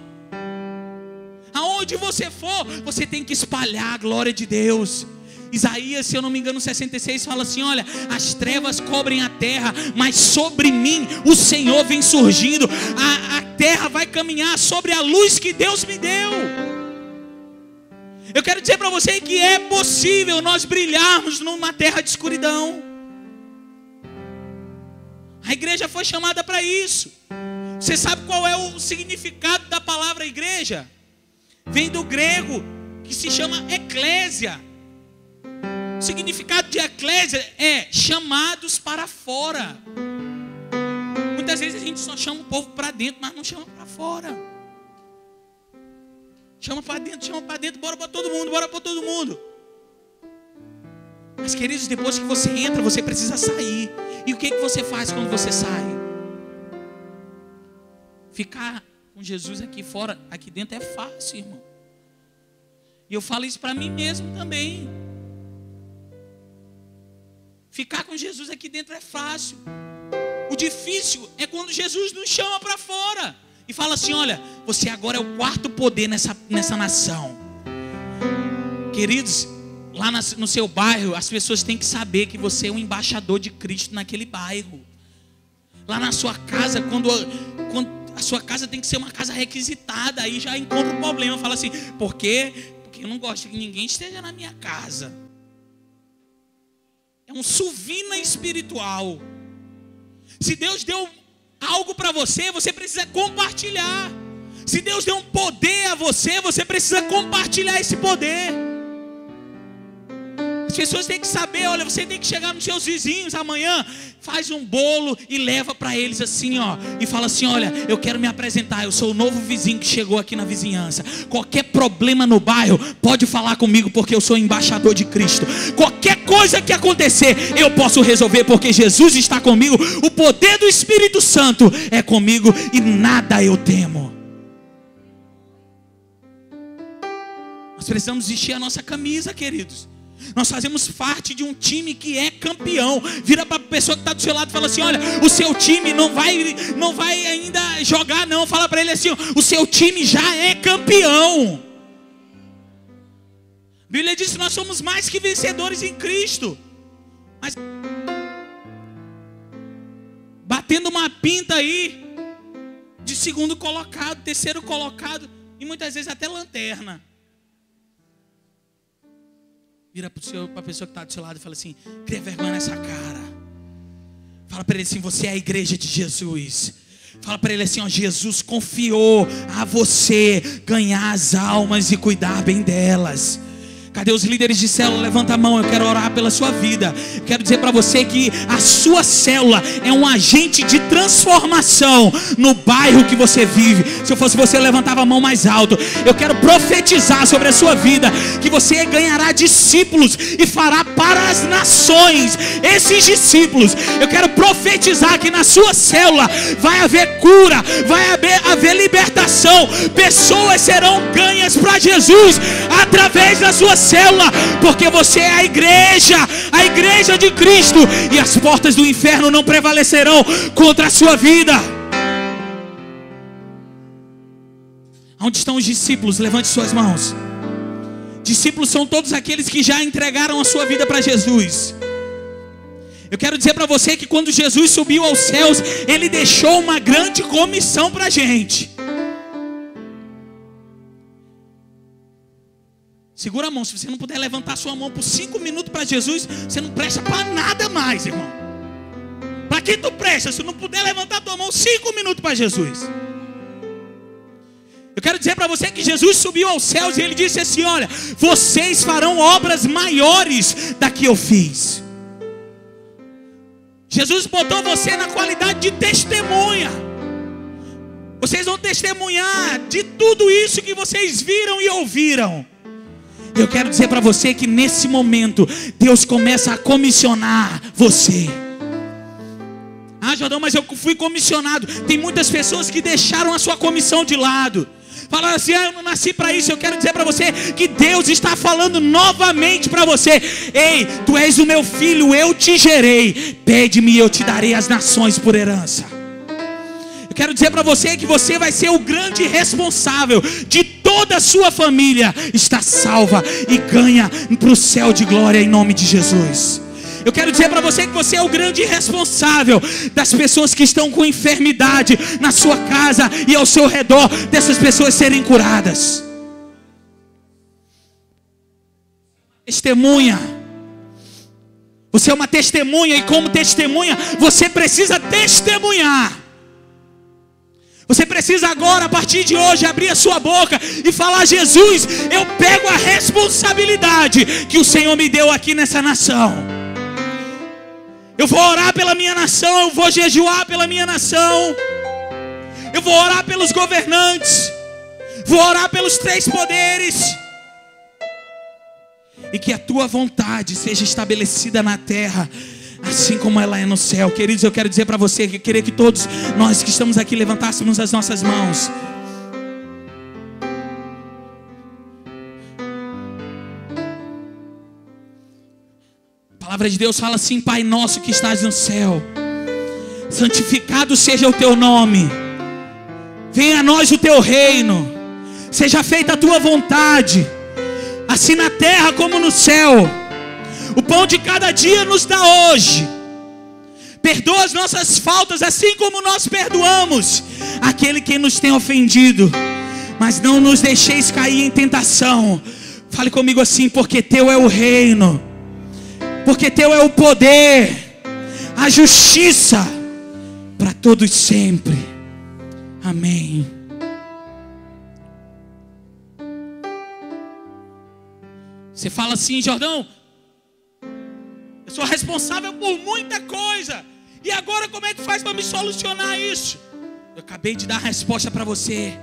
Aonde você for, você tem que espalhar a glória de Deus. Isaías, se eu não me engano, 66 fala assim: olha, as trevas cobrem a terra, mas sobre mim o Senhor vem surgindo. A terra vai caminhar sobre a luz que Deus me deu. Eu quero dizer para você que é possível nós brilharmos numa terra de escuridão. A igreja foi chamada para isso. Você sabe qual é o significado da palavra igreja? Vem do grego, que se chama eclésia. O significado de eclésia é chamados para fora. Muitas vezes a gente só chama o povo para dentro, mas não chama para fora. Chama para dentro, bora para todo mundo. Mas queridos, depois que você entra, você precisa sair. E o que você faz quando você sai? Ficar com Jesus aqui fora, aqui dentro é fácil, irmão. E eu falo isso para mim mesmo também. Ficar com Jesus aqui dentro é fácil. O difícil é quando Jesus nos chama para fora e fala assim: olha, você agora é o quarto poder nessa nação. Queridos, lá no seu bairro, as pessoas têm que saber que você é um embaixador de Cristo naquele bairro. Lá na sua casa, quando a sua casa tem que ser uma casa requisitada, aí já encontra um problema. Fala assim: por quê? Porque eu não gosto que ninguém esteja na minha casa. É um suvina espiritual. Se Deus deu algo para você, você precisa compartilhar. Se Deus deu um poder a você, você precisa compartilhar esse poder. As pessoas têm que saber, olha, você tem que chegar nos seus vizinhos amanhã, faz um bolo e leva para eles assim, ó, e fala assim: olha, eu quero me apresentar, eu sou o novo vizinho que chegou aqui na vizinhança. Qualquer problema no bairro, pode falar comigo, porque eu sou embaixador de Cristo. Qualquer coisa que acontecer, eu posso resolver, porque Jesus está comigo. O poder do Espírito Santo é comigo e nada eu temo. Nós precisamos vestir a nossa camisa, queridos. Nós fazemos parte de um time que é campeão. Vira para a pessoa que está do seu lado e fala assim: olha, o seu time não vai ainda jogar não. Fala para ele assim: o seu time já é campeão. A Bíblia diz que nós somos mais que vencedores em Cristo. Mas batendo uma pinta aí de segundo colocado, terceiro colocado e muitas vezes até lanterna. Vira para a pessoa que está do seu lado e fala assim: cria vergonha nessa cara. Fala para ele assim: você é a igreja de Jesus. Fala para ele assim: ó, Jesus confiou a você ganhar as almas e cuidar bem delas. Cadê os líderes de célula? Levanta a mão, eu quero orar pela sua vida. Quero dizer para você que a sua célula é um agente de transformação no bairro que você vive. Se eu fosse você, eu levantava a mão mais alto. Eu quero profetizar sobre a sua vida que você ganhará discípulos e fará para as nações esses discípulos. Eu quero profetizar que na sua célula vai haver cura, vai haver libertação. Pessoas serão ganhas para Jesus através da sua célula, porque você é a igreja de Cristo, e as portas do inferno não prevalecerão contra a sua vida. Onde estão os discípulos? Levante suas mãos. Discípulos são todos aqueles que já entregaram a sua vida para Jesus. Eu quero dizer para você que quando Jesus subiu aos céus, Ele deixou uma grande comissão para a gente. Segura a mão. Se você não puder levantar sua mão por 5 minutos para Jesus, você não presta para nada mais, irmão. Para que tu presta se não puder levantar tua mão 5 minutos para Jesus? Eu quero dizer para você que Jesus subiu aos céus e Ele disse assim: olha, vocês farão obras maiores da que eu fiz. Jesus botou você na qualidade de testemunha. Vocês vão testemunhar de tudo isso que vocês viram e ouviram. Eu quero dizer para você que nesse momento Deus começa a comissionar você. Ah, Jordão, mas eu fui comissionado. Tem muitas pessoas que deixaram a sua comissão de lado. Falaram assim: eu não nasci para isso. Eu quero dizer para você que Deus está falando novamente para você: ei, tu és o meu filho, eu te gerei. Pede-me e eu te darei as nações por herança. Eu quero dizer para você que você vai ser o grande responsável de toda a sua família estar salva e ganha para o céu de glória em nome de Jesus. Eu quero dizer para você que você é o grande responsável das pessoas que estão com enfermidade na sua casa e ao seu redor, dessas pessoas serem curadas. Testemunha. Você é uma testemunha, e como testemunha você precisa testemunhar. Você precisa agora, a partir de hoje, abrir a sua boca e falar: Jesus, eu pego a responsabilidade que o Senhor me deu aqui nessa nação. Eu vou orar pela minha nação, eu vou jejuar pela minha nação. Eu vou orar pelos governantes. Vou orar pelos 3 poderes. E que a tua vontade seja estabelecida na terra, assim como ela é no céu. Queridos, eu quero dizer para você que eu queria que todos nós que estamos aqui levantássemos as nossas mãos. A palavra de Deus fala assim: Pai nosso que estás no céu, santificado seja o teu nome. Venha a nós o teu reino. Seja feita a tua vontade, assim na terra como no céu. O pão de cada dia nos dá hoje. Perdoa as nossas faltas, assim como nós perdoamos aquele que nos tem ofendido. Mas não nos deixeis cair em tentação. Fale comigo assim: porque teu é o reino, porque teu é o poder, a justiça para todos sempre. Amém. Você fala assim: Jordão, eu sou responsável por muita coisa, e agora como é que faz para me solucionar isso? Eu acabei de dar a resposta para você: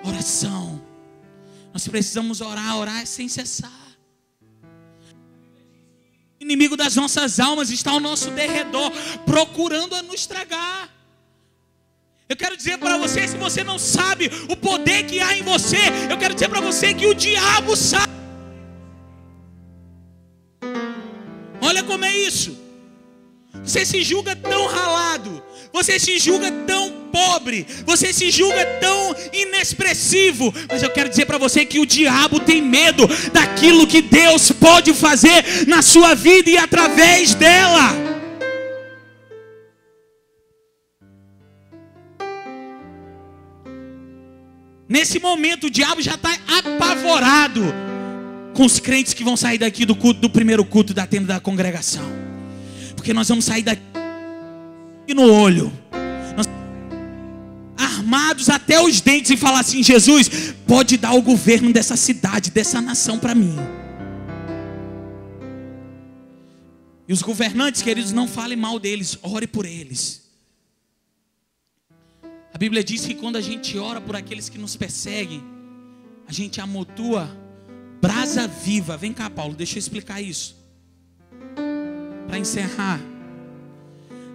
oração. Nós precisamos orar sem cessar. O inimigo das nossas almas está ao nosso derredor, procurando a nos tragar. Eu quero dizer para você, se você não sabe o poder que há em você, eu quero dizer para você que o diabo sabe. Olha como é isso. Você se julga tão ralado, você se julga tão pobre, você se julga tão inexpressivo, mas eu quero dizer para você que o diabo tem medo daquilo que Deus pode fazer na sua vida e através dela. Nesse momento o diabo já está apavorado com os crentes que vão sair daqui do culto, do primeiro culto da tenda da congregação. Porque nós vamos sair daqui no olho, nós armados até os dentes e falar assim: Jesus, pode dar o governo dessa cidade, dessa nação para mim. E os governantes, queridos, não falem mal deles, ore por eles. A Bíblia diz que quando a gente ora por aqueles que nos perseguem, a gente amontoa brasa viva. Vem cá, Paulo, deixa eu explicar isso para encerrar.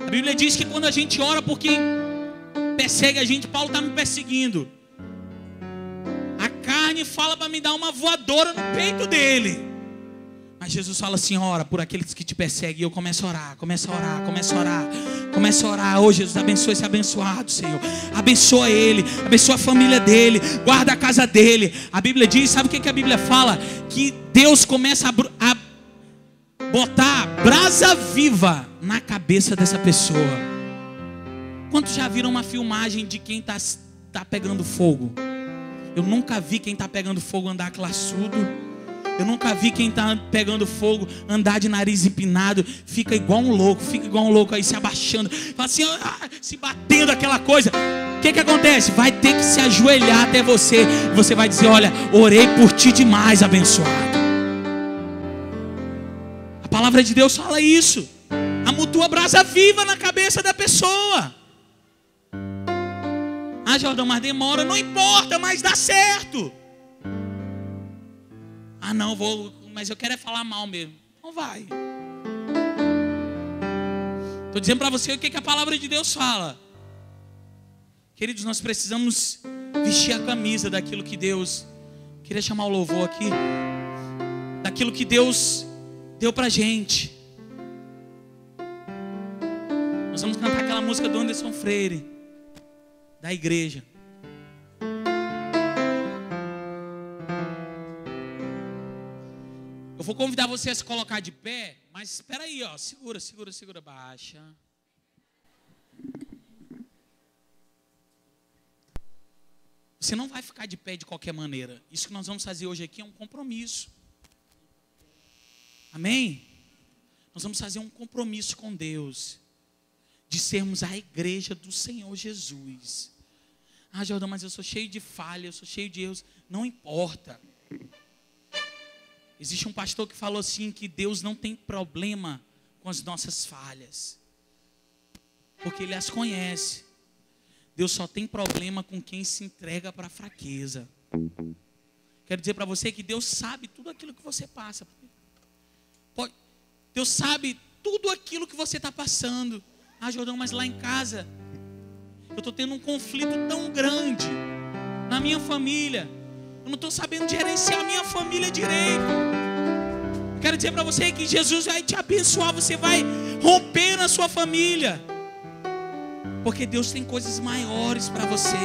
A Bíblia diz que quando a gente ora por quem persegue a gente, Paulo está me perseguindo, a carne fala para me dar uma voadora no peito dele, mas Jesus fala assim: ora por aqueles que te perseguem. E eu começo a orar, começo a orar, começo a orar, começo a orar. Oh Jesus, abençoa esse abençoado, Senhor, abençoa ele, abençoa a família dele, guarda a casa dele. A Bíblia diz, sabe o que a Bíblia fala? Que Deus começa a botar brasa viva na cabeça dessa pessoa. Quantos já viram uma filmagem de quem tá pegando fogo? Eu nunca vi quem tá pegando fogo andar classudo. Eu nunca vi quem tá pegando fogo andar de nariz empinado. Fica igual um louco aí se abaixando, fala assim, se batendo aquela coisa. O que acontece? Vai ter que se ajoelhar até você. Você vai dizer: olha, orei por ti demais, abençoado. A palavra de Deus fala isso. Amontoa brasa viva na cabeça da pessoa. Ah, Jordão, mas demora. Não importa, mas dá certo. Ah, não, mas eu quero é falar mal mesmo. Não vai. Estou dizendo para você o que a palavra de Deus fala. Queridos, nós precisamos vestir a camisa daquilo que Deus... Queria chamar o louvor aqui. Daquilo que Deus deu pra gente. Nós vamos cantar aquela música do Anderson Freire, da igreja. Eu vou convidar você a se colocar de pé, mas espera aí, ó, segura, baixa. Você não vai ficar de pé de qualquer maneira. Isso que nós vamos fazer hoje aqui é um compromisso. Amém? Nós vamos fazer um compromisso com Deus de sermos a igreja do Senhor Jesus. Ah, Jordão, mas eu sou cheio de falha, eu sou cheio de erros. Não importa. Existe um pastor que falou assim, que Deus não tem problema com as nossas falhas, porque Ele as conhece. Deus só tem problema com quem se entrega para a fraqueza. Quero dizer para você que Deus sabe tudo aquilo que você passa. Deus sabe tudo aquilo que você está passando. Ah, Jordão, mas lá em casa eu estou tendo um conflito tão grande na minha família. Eu não estou sabendo gerenciar a minha família direito. Quero dizer para você que Jesus vai te abençoar. Você vai romper na sua família, porque Deus tem coisas maiores para você.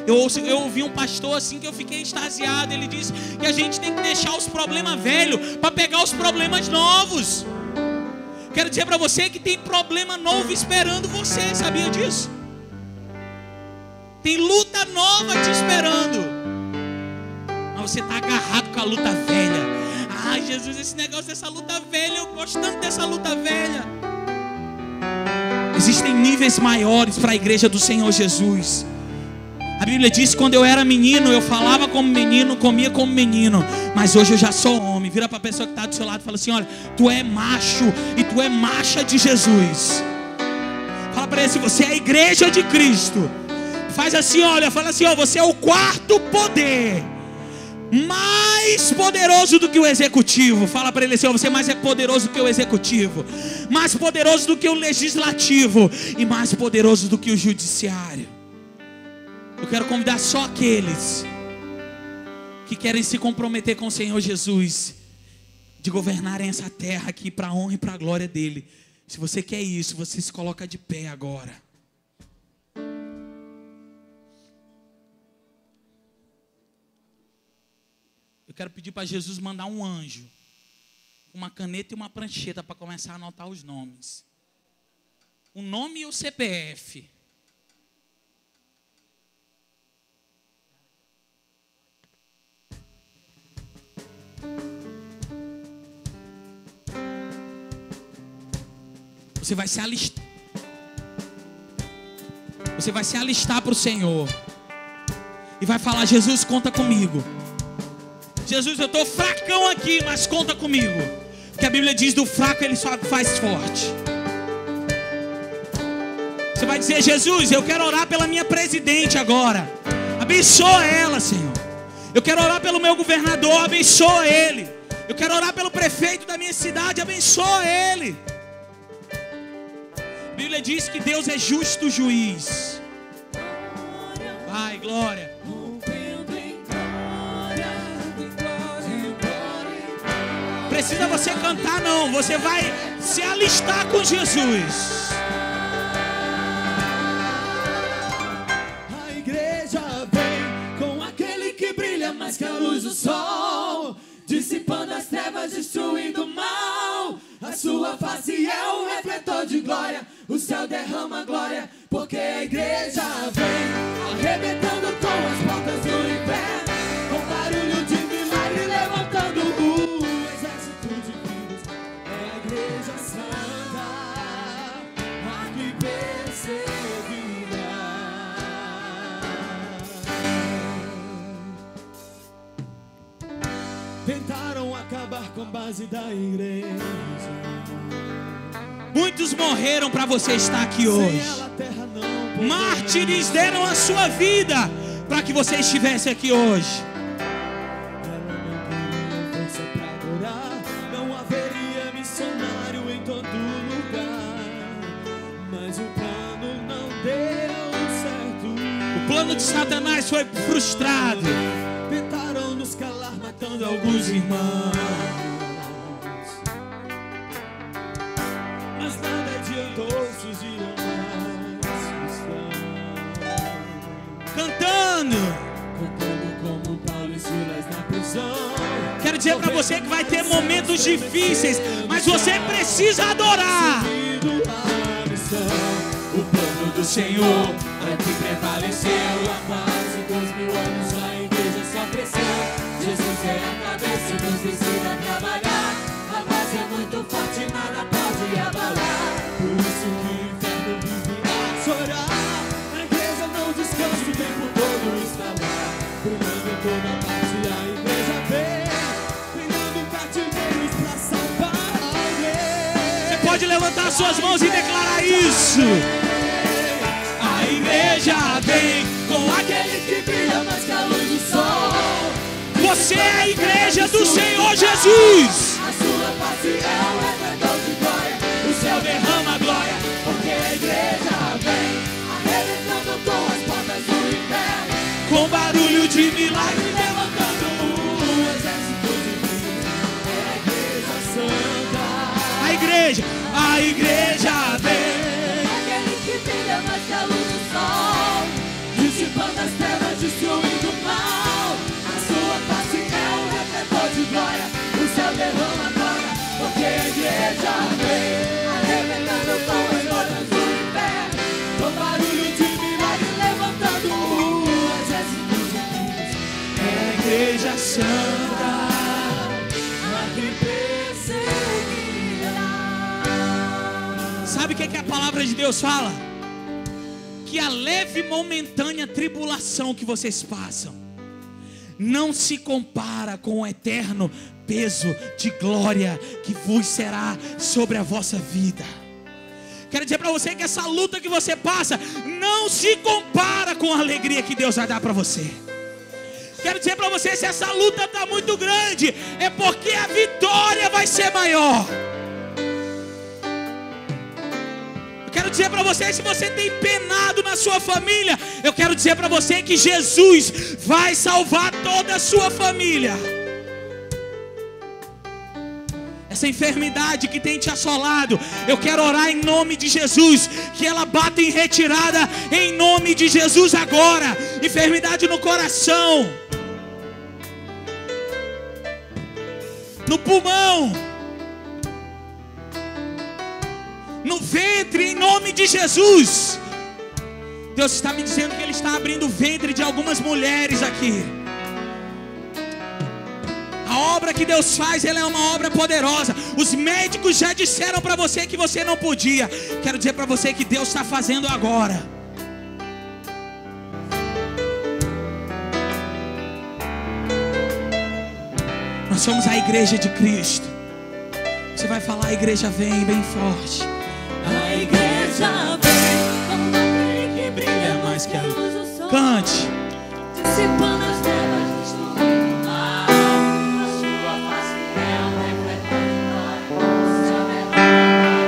Eu ouvi um pastor assim que eu fiquei extasiado. Ele disse que a gente tem que deixar os problemas velhos para pegar os problemas novos. Quero dizer para você que tem problema novo esperando você. Sabia disso? Tem luta nova te esperando, mas você está agarrado com a luta velha. Ah, Jesus, esse negócio dessa luta velha, eu gosto tanto dessa luta velha. Existem níveis maiores para a igreja do Senhor Jesus. A Bíblia diz que quando eu era menino, eu falava como menino, comia como menino, mas hoje eu já sou homem. Vira para a pessoa que está do seu lado e fala assim: olha, tu é macho e tu é macha de Jesus. Fala para ele assim: você é a igreja de Cristo. Faz assim, olha, fala assim: ó, você é o quarto poder. mais poderoso do que o executivo. Fala para ele assim: você mais é poderoso do que o executivo, mais poderoso do que o legislativo e mais poderoso do que o judiciário. Eu quero convidar só aqueles que querem se comprometer com o Senhor Jesus, de governarem essa terra aqui para a honra e para a glória dele. Se você quer isso, você se coloca de pé agora. Eu quero pedir para Jesus mandar um anjo, uma caneta e uma prancheta para começar a anotar os nomes. O nome e o CPF. Você vai se alistar. Você vai se alistar para o Senhor. E vai falar: Jesus, conta comigo. Jesus, eu estou fracão aqui, mas conta comigo. Porque a Bíblia diz: do fraco ele só faz forte. Você vai dizer: Jesus, eu quero orar pela minha presidente agora. Abençoa ela, Senhor. Eu quero orar pelo meu governador. Abençoa ele. Eu quero orar pelo prefeito da minha cidade. Abençoa ele. A Bíblia diz que Deus é justo juiz. Vai, glória. Precisa você cantar não, você vai se alistar com Jesus. A igreja vem com aquele que brilha mais que a luz do sol, dissipando as trevas, destruindo o mal. A sua face é um refletor de glória, o céu derrama glória, porque a igreja vem arrebentando com as portas do inferno, com barulho de milagre levantando o exército divino. É a igreja santa, a que perseguirá. Tentaram acabar com a base da igreja. Muitos morreram para você estar aqui hoje. Mártires deram a sua vida para que você estivesse aqui hoje. Ela não teria força para adorar, não haveria missionário em todo lugar. Mas o plano não deu certo. O plano de Satanás foi frustrado. Tentaram nos calar, matando alguns irmãos. Mas nada adiantou, surgiram mais cristãos. Cantando Como Paulo e Silas na prisão. Quero dizer para você que vai ter momentos difíceis, mas você precisa adorar. O plano do Senhor é que prevaleceu. Há quase 2000 anos a igreja só cresceu. Jesus é a cabeça e nos ensina a trabalhar. A base é muito forte, nada pode abalar. Por isso que o inferno vive a chorar. A igreja não descansa, o tempo todo está lá. Brilhando toda parte, a igreja vem. Brilhando cativeiros pra salvar alguém. Você pode levantar suas mãos e declarar isso. A igreja vem com aquele que brilha mais que a luz do sol. Você é a igreja do Senhor Jesus. A sua face é um refletor de glória, o céu derrama glória, porque a igreja vem arrebentando com as portas do inferno, Com barulho de milagre. levantando o exército divino. É a igreja santa. A igreja vem. Aquele que brilha mais que a luz do sol, dissipando as trevas, destruindo o mal. A sua face é um refletor de glória, o céu derrama glória, porque a igreja vem arrebentando com as portas do inferno, com barulho de milagre levantando o exército divino. É a igreja santa, a que perseguirá. Sabe o que a palavra de Deus fala? Que a leve e momentânea tribulação que vocês passam não se compara com o eterno peso de glória que vos será sobre a vossa vida. Quero dizer para você que essa luta que você passa não se compara com a alegria que Deus vai dar para você. Quero dizer para você, se essa luta está muito grande, é porque a vitória vai ser maior. Eu quero dizer para você, se você tem penado na sua família, eu quero dizer para você que Jesus vai salvar toda a sua família. Essa enfermidade que tem te assolado, eu quero orar em nome de Jesus, que ela bata em retirada em nome de Jesus agora. Enfermidade no coração, no pulmão, no ventre, em nome de Jesus. Deus está me dizendo que Ele está abrindo o ventre de algumas mulheres aqui. A obra que Deus faz, ela é uma obra poderosa. Os médicos já disseram para você que você não podia. Quero dizer para você que Deus está fazendo agora. Nós somos a igreja de Cristo. Você vai falar, a igreja vem bem forte. A igreja vem como uma que brilha mais que a luz do sol. Cante. Dissipando as trevas, destruindo o mal. A sua face é um refletor de glória. O céu derrama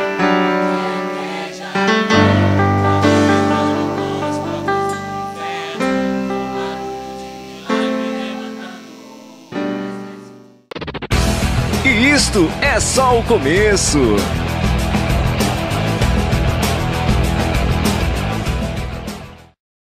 a igreja vem, aumentando com as portas do inferno, com barulho de milagre levantando. E isto é só o começo.